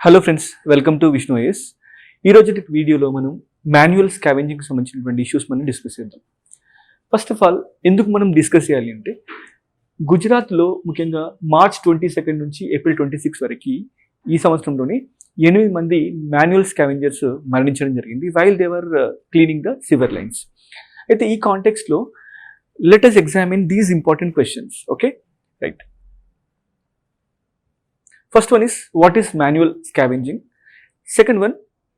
Hello friends, welcome to Vishnu is. ఈరోజు వీడియోలో మనం మాన్యువల్ స్కావెంజింగ్కి సంబంధించినటువంటి ఇష్యూస్ మనం డిస్కస్ చేద్దాం. ఫస్ట్ ఆఫ్ ఆల్ ఎందుకు మనం డిస్కస్ చేయాలి అంటే, గుజరాత్లో ముఖ్యంగా మార్చ్ 22 నుంచి ఏప్రిల్ 26 వరకు ఈ సంవత్సరంలోనే 8 మంది మాన్యువల్ స్కావెంజర్స్ మరణించడం జరిగింది while they were cleaning the sewer lines. అయితే ఈ కాంటెక్స్ట్లో let us examine these important questions. Okay, right. First one is, what is manual scavenging? Second one,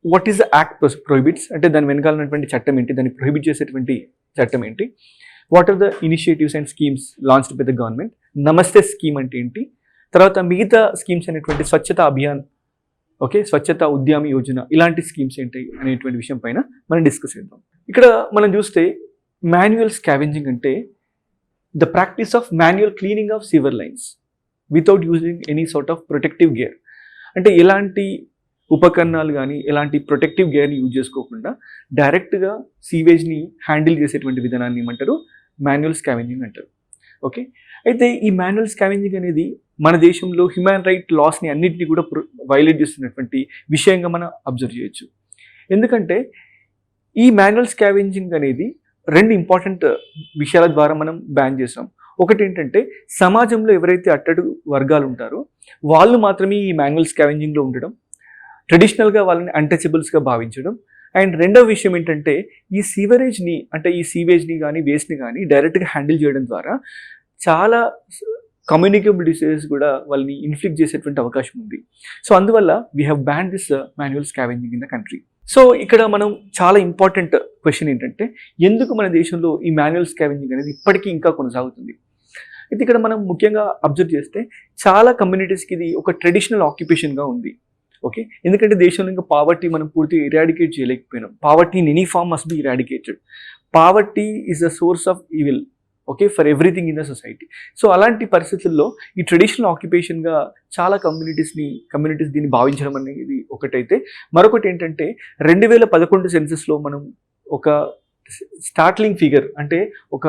what is the act prohibits? అంటే దాని వెనకాల ఉన్నటువంటి చట్టం ఏంటి, దాన్ని ప్రొహిబిట్ చేసేటువంటి చట్టం ఏంటి? What are the initiatives and schemes launched by the government? Namaste scheme అంటే ఏంటి? తర్వాత మిగతా స్కీమ్స్ అనేటువంటి స్వచ్ఛత అభియాన్, ఓకే, స్వచ్ఛత ఉద్యమ యోజన, ఇలాంటి స్కీమ్స్ ఏంటి అనేటువంటి విషయం పైన మనం డిస్కస్ చేద్దాం. ఇక్కడ మనం చూస్తే మాన్యువల్ స్కావెంజింగ్ అంటే the practice of manual cleaning of sewer lines without using any sort of protective gear. అంటే ఎలాంటి ఉపకరణాలు కానీ ఎలాంటి ప్రొటెక్టివ్ గేర్ని యూజ్ చేసుకోకుండా డైరెక్ట్గా సీవేజ్ని హ్యాండిల్ చేసేటువంటి విధానాన్ని ఏమంటారు? మాన్యువల్ స్కావెంజింగ్ అంటారు. ఓకే, అయితే ఈ మాన్యువల్ స్కావెంజింగ్ అనేది మన దేశంలో హ్యూమన్ రైట్ లాస్ని అన్నింటినీ కూడా వైలేట్ చేస్తున్నటువంటి విషయంగా మనం అబ్జర్వ్ చేయొచ్చు. ఎందుకంటే ఈ మాన్యువల్ స్కావెంజింగ్ అనేది రెండు ఇంపార్టెంట్ విషయాల ద్వారా మనం బ్యాన్ చేసాం. ఒకటి ఏంటంటే, సమాజంలో ఎవరైతే అట్టడుగు వర్గాలు ఉంటారో వాళ్ళు మాత్రమే ఈ మాన్యువల్ స్కావెంజింగ్లో ఉండడం, ట్రెడిషనల్గా వాళ్ళని అన్టచబుల్స్గా భావించడం. అండ్ రెండవ విషయం ఏంటంటే, ఈ సీవరేజ్ని అంటే ఈ సీవేజ్ని కానీ వేస్ట్ని కానీ డైరెక్ట్గా హ్యాండిల్ చేయడం ద్వారా చాలా కమ్యూనికేబుల్ డిసీజెస్ కూడా వాళ్ళని ఇన్ఫ్లిక్ట్ చేసేటువంటి అవకాశం ఉంది. సో అందువల్ల we have ban this manual scavenging in the country. So ఇక్కడ మనం చాలా ఇంపార్టెంట్ క్వశ్చన్ ఏంటంటే, ఎందుకు మన దేశంలో ఈ మాన్యువల్ స్కావెంజింగ్ అనేది ఇప్పటికీ ఇంకా కొనసాగుతుంది? అయితే ఇక్కడ మనం ముఖ్యంగా అబ్జర్వ్ చేస్తే చాలా కమ్యూనిటీస్కి ఇది ఒక ట్రెడిషనల్ ఆక్యుపేషన్గా ఉంది. ఓకే, ఎందుకంటే దేశంలో ఇంకా పావర్టీ మనం పూర్తిగా ఇరాడికేట్ చేయలేకపోయినాం. Poverty in any form must be eradicated. Poverty is the source of evil, okay, for everything in the society. So అలాంటి పరిస్థితుల్లో ఈ ట్రెడిషనల్ ఆక్యుపేషన్గా చాలా కమ్యూనిటీస్ దీన్ని భావించడం అనేది ఒకటైతే, మరొకటి ఏంటంటే 2011 సెన్సస్లో మనం ఒక స్టార్ట్లింగ్ ఫిగర్, అంటే ఒక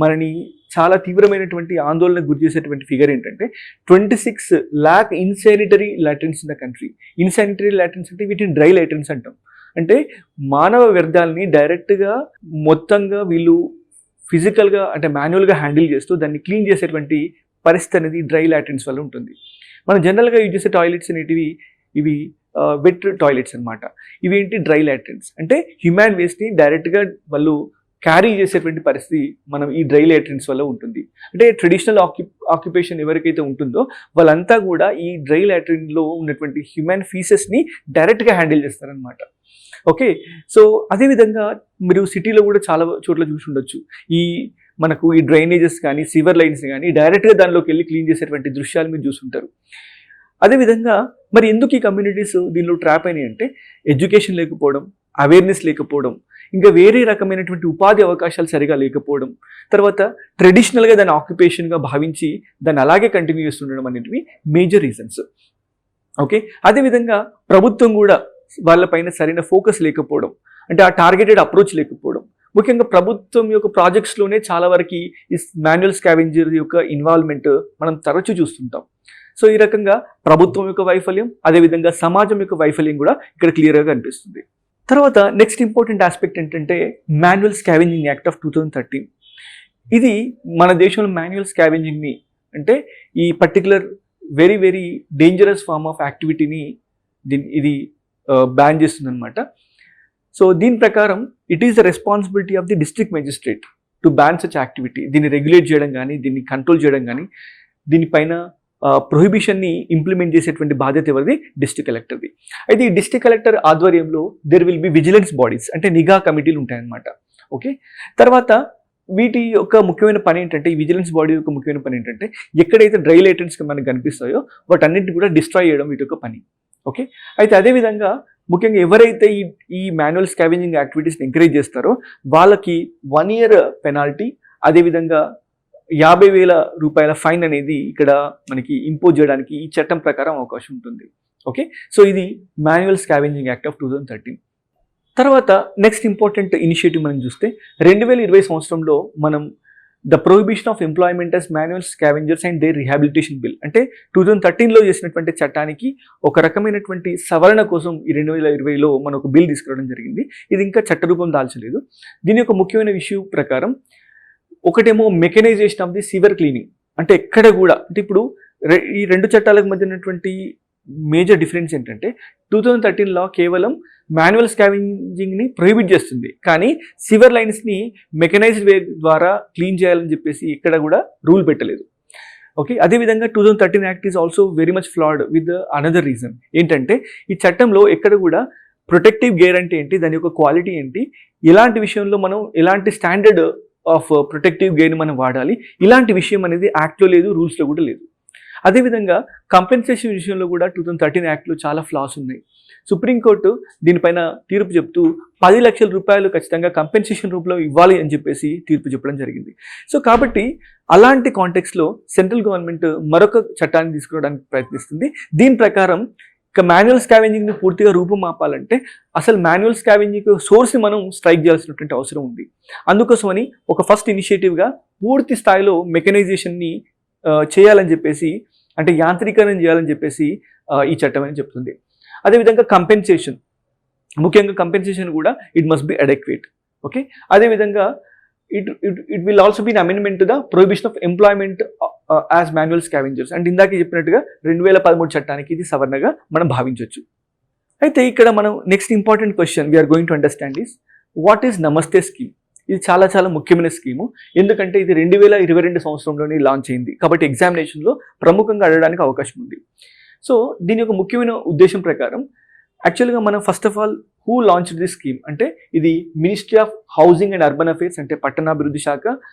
మనని చాలా తీవ్రమైనటువంటి ఆందోళనకు గురి చేసేటువంటి ఫిగర్ ఏంటంటే 26 lakh ఇన్సానిటరీ latrines in the country. ఇన్సానిటరీ latrines అంటే వీటిని డ్రై లాట్రిన్స్ అంటాం. అంటే మానవ వ్యర్థాలని డైరెక్ట్గా మొత్తంగా వీళ్ళు ఫిజికల్గా అంటే మాన్యువల్గా హ్యాండిల్ చేస్తూ దాన్ని క్లీన్ చేసేటువంటి పరిస్థితి అనేది డ్రై లాట్రిన్స్ వల్ల ఉంటుంది. మనం జనరల్గా యూజ్ చేసే టాయిలెట్స్ అనేటివి ఇవి వెట్ టాయిలెట్స్ అనమాట. ఇవి ఏంటి? Dry latrines. అంటే హ్యూమన్ వేస్ట్ని డైరెక్ట్గా వాళ్ళు క్యారీ చేసేటువంటి పరిస్థితి మనం ఈ డ్రై లాట్రిన్స్ వల్ల ఉంటుంది. అంటే ట్రెడిషనల్ ఆక్యుపేషన్ ఎవరికైతే ఉంటుందో వాళ్ళంతా కూడా ఈ డ్రై లాట్రిన్లో ఉన్నటువంటి హ్యూమన్ ఫీసెస్ని డైరెక్ట్గా హ్యాండిల్ చేస్తారనమాట. ఓకే, సో అదేవిధంగా మీరు సిటీలో కూడా చాలా చోట్ల చూసి ఉండొచ్చు, మనకు ఈ డ్రైనేజెస్ కానీ సివర్ లైన్స్ కానీ డైరెక్ట్గా దానిలోకి వెళ్ళి క్లీన్ చేసేటువంటి దృశ్యాలు మీరు చూసుంటారు. అదేవిధంగా మరి ఎందుకు ఈ కమ్యూనిటీస్ దీనిలో ట్రాప్ అయినాయి అంటే, ఎడ్యుకేషన్ లేకపోవడం, అవేర్నెస్ లేకపోవడం, ఇంకా వేరే రకమైనటువంటి ఉపాధి అవకాశాలు సరిగా లేకపోవడం, తర్వాత ట్రెడిషనల్గా దాన్ని ఆక్యుపేషన్గా భావించి దాన్ని అలాగే కంటిన్యూ చేస్తుండడం అనేటివి మేజర్ రీజన్స్. ఓకే, అదేవిధంగా ప్రభుత్వం కూడా వాళ్ళపైన సరైన ఫోకస్ లేకపోవడం, అంటే ఆ టార్గెటెడ్ అప్రోచ్ లేకపోవడం. ముఖ్యంగా ప్రభుత్వం యొక్క ప్రాజెక్ట్స్లోనే చాలా వరకు ఈ మాన్యువల్ స్కావెంజర్ యొక్క ఇన్వాల్వ్మెంట్ మనం తరచూ చూస్తుంటాం. సో ఈ రకంగా ప్రభుత్వం యొక్క వైఫల్యం, అదేవిధంగా సమాజం యొక్క వైఫల్యం కూడా ఇక్కడ క్లియర్గా కనిపిస్తుంది. తర్వాత నెక్స్ట్ ఇంపార్టెంట్ ఆస్పెక్ట్ ఏంటంటే, మాన్యువల్ స్కావెంజింగ్ యాక్ట్ ఆఫ్ 2013. ఇది మన దేశంలో మాన్యువల్ స్కావెంజింగ్ని అంటే ఈ particular very very dangerous form of యాక్టివిటీని ఇది బ్యాన్ చేస్తుందన్నమాట. సో దీని ప్రకారం it is the responsibility of the district magistrate to ban such activity. దీన్ని రెగ్యులేట్ చేయడం కానీ, దీన్ని కంట్రోల్ చేయడం కానీ, దీనిపైన ప్రొహిబిషన్ని ఇంప్లిమెంట్ చేసేటువంటి బాధ్యత ఎవరిది? డిస్ట్రిక్ట్ కలెక్టర్ది. అయితే ఈ డిస్ట్రిక్ట్ కలెక్టర్ ఆధ్వర్యంలో there will be vigilance bodies, అంటే నిఘా కమిటీలు ఉంటాయన్నమాట. ఓకే, తర్వాత వీటి యొక్క ముఖ్యమైన పని ఏంటంటే, ఈ విజిలెన్స్ బాడీ యొక్క ముఖ్యమైన పని ఏంటంటే, ఎక్కడైతే డ్రై లాట్రిన్స్ మనకు కనిపిస్తాయో వాటన్నిటిని కూడా డిస్ట్రాయ్ చేయడం వీటి యొక్క పని. ఓకే, అయితే అదేవిధంగా ముఖ్యంగా ఎవరైతే ఈ మాన్యువల్ స్కావెంజింగ్ యాక్టివిటీస్ని ఎంకరేజ్ చేస్తారో వాళ్ళకి 1 year పెనాల్టీ, అదేవిధంగా 50,000 రూపాయల ఫైన్ అనేది ఇక్కడ మనకి ఇంపోజ్ చేయడానికి ఈ చట్టం ప్రకారం అవకాశం ఉంటుంది. ఓకే, సో ఇది మాన్యువల్ స్కావెంజింగ్ యాక్ట్ ఆఫ్ 2013. తర్వాత నెక్స్ట్ ఇంపార్టెంట్ ఇనిషియేటివ్ మనం చూస్తే 2020 సంవత్సరంలో మనం the prohibition of employment as manual scavengers and their rehabilitation bill. అంటే 2013లో చేసినటువంటి చట్టానికి ఒక రకమైనటువంటి సవరణ కోసం ఈ 2020లో మనం ఒక బిల్ తీసుకురావడం జరిగింది. ఇది ఇంకా చట్టరూపం దాల్చలేదు. దీని యొక్క ముఖ్యమైన విషయం ప్రకారం ఒకటేమో మెకనైజేషన్ ఆఫ్ ది సివర్ క్లీనింగ్. అంటే ఎక్కడ కూడా అంటే ఇప్పుడు ఈ రెండు చట్టాలకు మధ్య ఉన్నటువంటి మేజర్ డిఫరెన్స్ ఏంటంటే 2013 కేవలం మాన్యువల్ స్కావెంజింగ్ని ప్రొహిబిట్ చేస్తుంది, కానీ సివర్ లైన్స్ని మెకనైజ్డ్ వే ద్వారా క్లీన్ చేయాలని చెప్పేసి ఇక్కడ కూడా రూల్ పెట్టలేదు. ఓకే, అదేవిధంగా 2013 act is also very much ఫ్లాడ్ with another reason. ఏంటంటే ఈ చట్టంలో ఎక్కడ కూడా ప్రొటెక్టివ్ గేర్ అంటే ఏంటి, దాని యొక్క క్వాలిటీ ఏంటి, ఇలాంటి విషయంలో మనం ఎలాంటి స్టాండర్డ్ ఆఫ్ ప్రొటెక్టివ్ గేర్ని మనం వాడాలి, ఇలాంటి విషయం అనేది యాక్ట్లో లేదు, రూల్స్లో కూడా లేదు. అదేవిధంగా కంపెన్సేషన్ విషయంలో కూడా 2013 యాక్ట్లో చాలా ఫ్లాస్ ఉన్నాయి. సుప్రీంకోర్టు దీనిపైన తీర్పు చెప్తూ 10 లక్షల రూపాయలు ఖచ్చితంగా కంపెన్సేషన్ రూపంలో ఇవ్వాలి అని చెప్పేసి తీర్పు చెప్పడం జరిగింది. సో కాబట్టి అలాంటి కాంటెక్స్లో సెంట్రల్ గవర్నమెంట్ మరొక చట్టాన్ని తీసుకురావడానికి ప్రయత్నిస్తుంది. దీని ప్రకారం ఇక మాన్యువల్ స్కావెంజింగ్ని పూర్తిగా రూపుమాపాలంటే అసలు మాన్యువల్ స్కావెంజింగ్ సోర్స్ని మనం స్ట్రైక్ చేయాల్సినటువంటి అవసరం ఉంది. అందుకోసమని ఒక ఫస్ట్ ఇనిషియేటివ్గా పూర్తి స్థాయిలో మెకనైజేషన్ని చేయాలని చెప్పేసి, అంటే యాంత్రీకరణ చేయాలని చెప్పేసి ఈ చట్టం అని చెప్తుంది. అదేవిధంగా కంపెన్సేషన్, ముఖ్యంగా కంపెన్సేషన్ కూడా it must be adequate. Okay, అదేవిధంగా it will also be amendment to the prohibition of employment as manual scavengers. And ఇందాక చెప్పినట్టుగా 2013 చట్టానికి ఇది సవరణగా మనం భావించవచ్చు. అయితే ఇక్కడ మనం next important question we are going to understand is what is Namaste scheme. ఇది చాలా చాలా ముఖ్యమైన స్కీము, ఎందుకంటే ఇది 2022 సంవత్సరంలోనే లాంచ్ అయింది, కాబట్టి ఎగ్జామినేషన్లో ప్రముఖంగా అడగడానికి అవకాశం ఉంది. సో దీని యొక్క ముఖ్యమైన ఉద్దేశం ప్రకారం యాక్చువల్గా మనం first of all who launch this scheme అంటే ఇది ministry of housing and urban affairs అంటే పట్టణాభివృద్ధి శాఖ,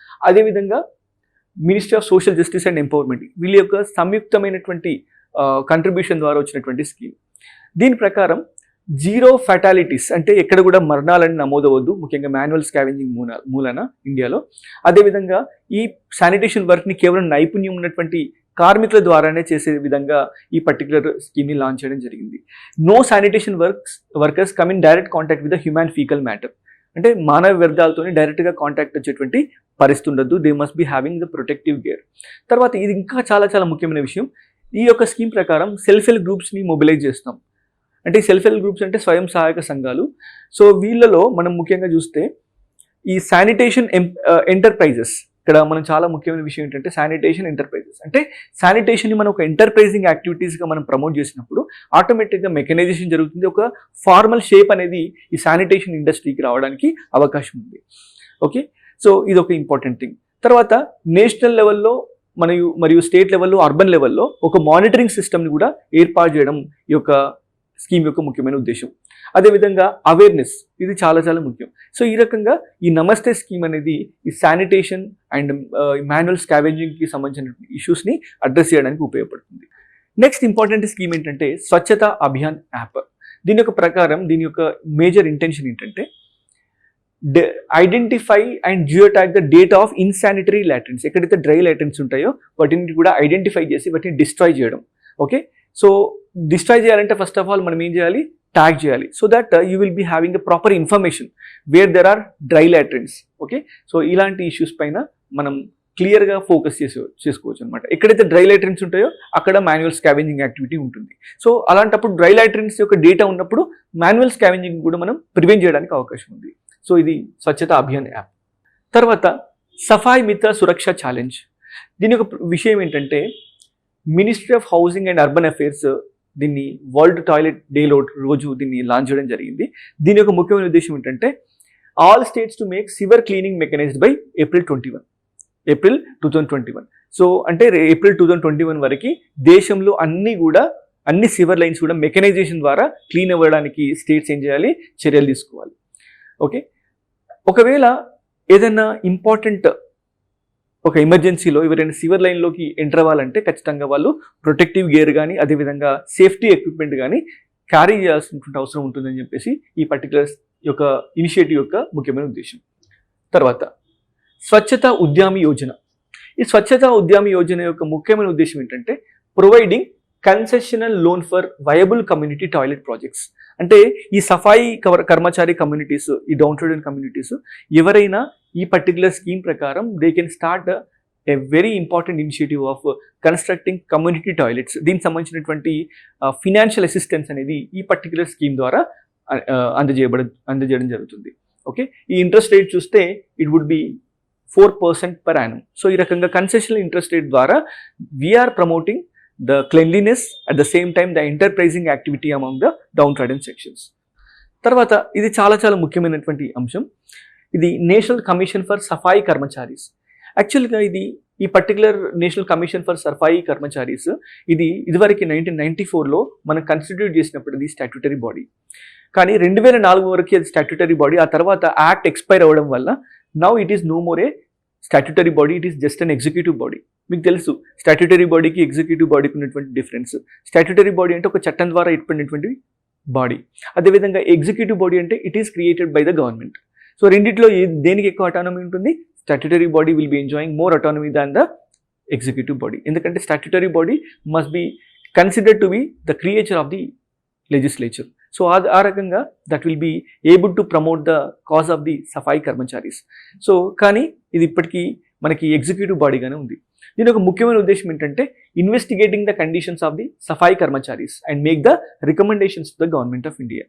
అదేవిధంగా ministry of social justice and empowerment, వీళ్ళ యొక్క సంయుక్తమైనటువంటి కంట్రిబ్యూషన్ ద్వారా వచ్చినటువంటి స్కీమ్. దీని ప్రకారం జీరో ఫెటాలిటీస్ అంటే ఎక్కడ కూడా మరణాలని నమోదవద్దు, ముఖ్యంగా మాన్యువల్ స్కావెంజింగ్ మూలన ఇండియాలో. అదేవిధంగా ఈ శానిటేషన్ వర్క్ని కేవలం నైపుణ్యం ఉన్నటువంటి కార్మికుల ద్వారానే చేసే విధంగా ఈ పర్టికులర్ స్కీమ్ని లాంచ్ చేయడం జరిగింది. No sanitation workers come in direct contact with the human faecal matter. అంటే మానవ వ్యర్థాలతో డైరెక్ట్గా కాంటాక్ట్ వచ్చేటువంటి పరిస్థితి ఉండద్దు. They must be having the protective gear. తర్వాత ఇది ఇంకా చాలా చాలా ముఖ్యమైన విషయం, ఈ యొక్క స్కీమ్ ప్రకారం సెల్ఫ్ హెల్ప్ గ్రూప్స్ని మొబిలైజ్ చేస్తాం. అంటే సెల్ఫ్ హెల్ప్ గ్రూప్స్ అంటే స్వయం సహాయక సంఘాలు. సో వీళ్ళలో మనం ముఖ్యంగా చూస్తే ఈ శానిటేషన్ ఎంటర్ప్రైజెస్, ఇక్కడ మనం చాలా ముఖ్యమైన విషయం ఏంటంటే శానిటేషన్ ఎంటర్ప్రైజెస్ అంటే శానిటేషన్ని మనం ఒక ఎంటర్ప్రైజింగ్ యాక్టివిటీస్గా మనం ప్రమోట్ చేసినప్పుడు ఆటోమేటిక్గా మెకనైజేషన్ జరుగుతుంది, ఒక ఫార్మల్ షేప్ అనేది ఈ శానిటేషన్ ఇండస్ట్రీకి రావడానికి అవకాశం ఉంది. ఓకే, సో ఇది ఒక ఇంపార్టెంట్ థింగ్. తర్వాత నేషనల్ లెవెల్లో మరియు స్టేట్ లెవెల్లో, అర్బన్ లెవెల్లో ఒక మానిటరింగ్ సిస్టమ్ని కూడా ఏర్పాటు చేయడం ఈ యొక్క స్కీమ్ యొక్క ముఖ్యమైన ఉద్దేశం. అదేవిధంగా అవేర్నెస్, ఇది చాలా చాలా ముఖ్యం. సో ఈ రకంగా ఈ నమస్తే స్కీమ్ అనేది ఈ శానిటేషన్ అండ్ మాన్యువల్ స్కావెంజింగ్కి సంబంధించిన ఇష్యూస్ని అడ్రస్ చేయడానికి ఉపయోగపడుతుంది. నెక్స్ట్ ఇంపార్టెంట్ స్కీమ్ ఏంటంటే స్వచ్ఛత అభియాన్ యాప్. దీని యొక్క ప్రకారం దీని యొక్క మేజర్ ఇంటెన్షన్ ఏంటంటే identify and geotag the data of insanitary latrines. ఎక్కడైతే డ్రై లాట్రిన్స్ ఉంటాయో వాటిని కూడా ఐడెంటిఫై చేసి వాటిని డిస్ట్రాయ్ చేయడం. ఓకే, సో డిస్ట్రాయ్ చేయాలంటే ఫస్ట్ ఆఫ్ ఆల్ మనం ఏం చేయాలి, ట్యాగ్ చేయాలి, so that you will be having a proper information where there are dry latrines. Okay, so ఇలాంటి ఇష్యూస్ పైన మనం క్లియర్గా ఫోకస్ చేసుకోవచ్చు అనమాట. ఎక్కడైతే డ్రై లాట్రిన్స్ ఉంటాయో అక్కడ మాన్యువల్ స్కావెంజింగ్ యాక్టివిటీ ఉంటుంది. సో అలాంటప్పుడు డ్రై లాట్రిన్స్ యొక్క డేటా ఉన్నప్పుడు మాన్యువల్ స్కావెంజింగ్ కూడా మనం ప్రివెంట్ చేయడానికి అవకాశం ఉంది. సో ఇది స్వచ్ఛత అభియాన్ యాప్. తర్వాత సఫాయి మిత్ర సురక్ష ఛాలెంజ్. దీని యొక్క విషయం ఏంటంటే ministry of housing and urban affairs దీన్ని వరల్డ్ టాయిలెట్ డే రోజు దీన్ని లాంచ్ చేయడం జరిగింది. దీని యొక్క ముఖ్యమైన ఉద్దేశం ఏంటంటే all states to make sewer cleaning mechanised by April 2021. So అంటే ఏప్రిల్ 2021 వరకు దేశంలో అన్ని సివర్ లైన్స్ కూడా మెకనైజేషన్ ద్వారా క్లీన్ అవ్వడానికి స్టేట్స్ ఏం చేయాలి, చర్యలు తీసుకోవాలి. ఓకే, ఒకవేళ ఏదైనా ఇంపార్టెంట్ ఒక ఎమర్జెన్సీలో ఎవరైనా సివర్ లైన్లోకి ఎంటర్ అవ్వాలంటే ఖచ్చితంగా వాళ్ళు ప్రొటెక్టివ్ గేర్ కానీ అదేవిధంగా సేఫ్టీ ఎక్విప్మెంట్ కానీ క్యారీ చేయాల్సినటువంటి అవసరం ఉంటుందని చెప్పేసి ఈ పర్టికులర్ యొక్క ఇనిషియేటివ్ యొక్క ముఖ్యమైన ఉద్దేశం. తర్వాత స్వచ్ఛత ఉద్యమి యోజన. ఈ స్వచ్ఛత ఉద్యమి యోజన యొక్క ముఖ్యమైన ఉద్దేశం ఏంటంటే providing concessional loan for viable community toilet projects. అంటే ఈ సఫాయి కర్మచారి కమ్యూనిటీస్, ఈ డౌన్ ట్రోడెన్ కమ్యూనిటీస్ ఎవరైనా ఈ పర్టికులర్ స్కీమ్ ప్రకారం they can start a very important initiative of constructing community toilets. దీనికి సంబంధించినటువంటి ఫినాన్షియల్ అసిస్టెన్స్ అనేది ఈ పర్టికులర్ స్కీమ్ ద్వారా అందజేయడం జరుగుతుంది. ఓకే, ఈ ఇంట్రెస్ట్ రేట్ చూస్తే it would be 4% per annum. So ఈ రకంగా కన్సెషనల్ ఇంట్రెస్ట్ రేట్ ద్వారా we are promoting the cleanliness at the same time the enterprising activity among the downtrodden sections. తర్వాత ఇది చాలా చాలా ముఖ్యమైనటువంటి అంశం, ఇది national commission for Safai Karmacharis. యాక్చువల్గా ఈ particular national commission for Safai Karmacharis ఇదివరకు 1994లో మనం కన్స్టిట్యూట్ చేసినప్పుడు ఇది స్టాట్యూటరీ బాడీ. కానీ 2004 వరకు అది స్టాట్యూటరీ బాడీ. ఆ తర్వాత యాక్ట్ ఎక్స్పైర్ అవ్వడం వల్ల now it is no more a statutory body, it is just an executive body. మీకు తెలుసు స్టాట్యూటరీ బాడీకి ఎగ్జిక్యూటివ్ బాడీకి ఉన్నటువంటి డిఫరెన్స్. స్టాట్యూటరీ బాడీ అంటే ఒక చట్టం ద్వారా ఏర్పడినటువంటి బాడీ. అదేవిధంగా ఎగ్జిక్యూటివ్ బాడీ అంటే it is created by the government. So రెండిట్లో దేనికి ఎక్కువ అటానమీ ఉంటుంది? Statutory body will be enjoying more autonomy than the executive body. ఎందుకంటే statutory body must be considered to be the creature of the legislature. So ఆ రకంగా that will be able to promote the cause of the Safai Karamcharis. So కానీ ఇది ఇప్పటికీ మనకి executive బాడీగానే ఉంది. దీని ఒక ముఖ్యమైన ఉద్దేశం ఏంటంటే investigating the conditions of the Safai Karamcharis and make the recommendations to the government of India.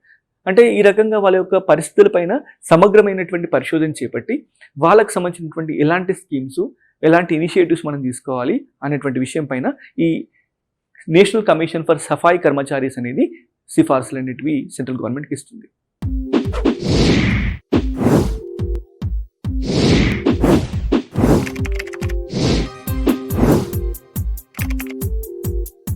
అంటే ఈ రకంగా వాళ్ళ యొక్క పరిస్థితులపైన సమగ్రమైనటువంటి పరిశోధన చేపట్టి వాళ్ళకు సంబంధించినటువంటి ఎలాంటి స్కీమ్స్, ఎలాంటి ఇనిషియేటివ్స్ మనం తీసుకోవాలి అనేటువంటి విషయం పైన ఈ నేషనల్ కమిషన్ ఫర్ సఫాయి కర్మచారీస్ అనేది సిఫార్సులు అనేటివి సెంట్రల్ గవర్నమెంట్కి ఇస్తుంది.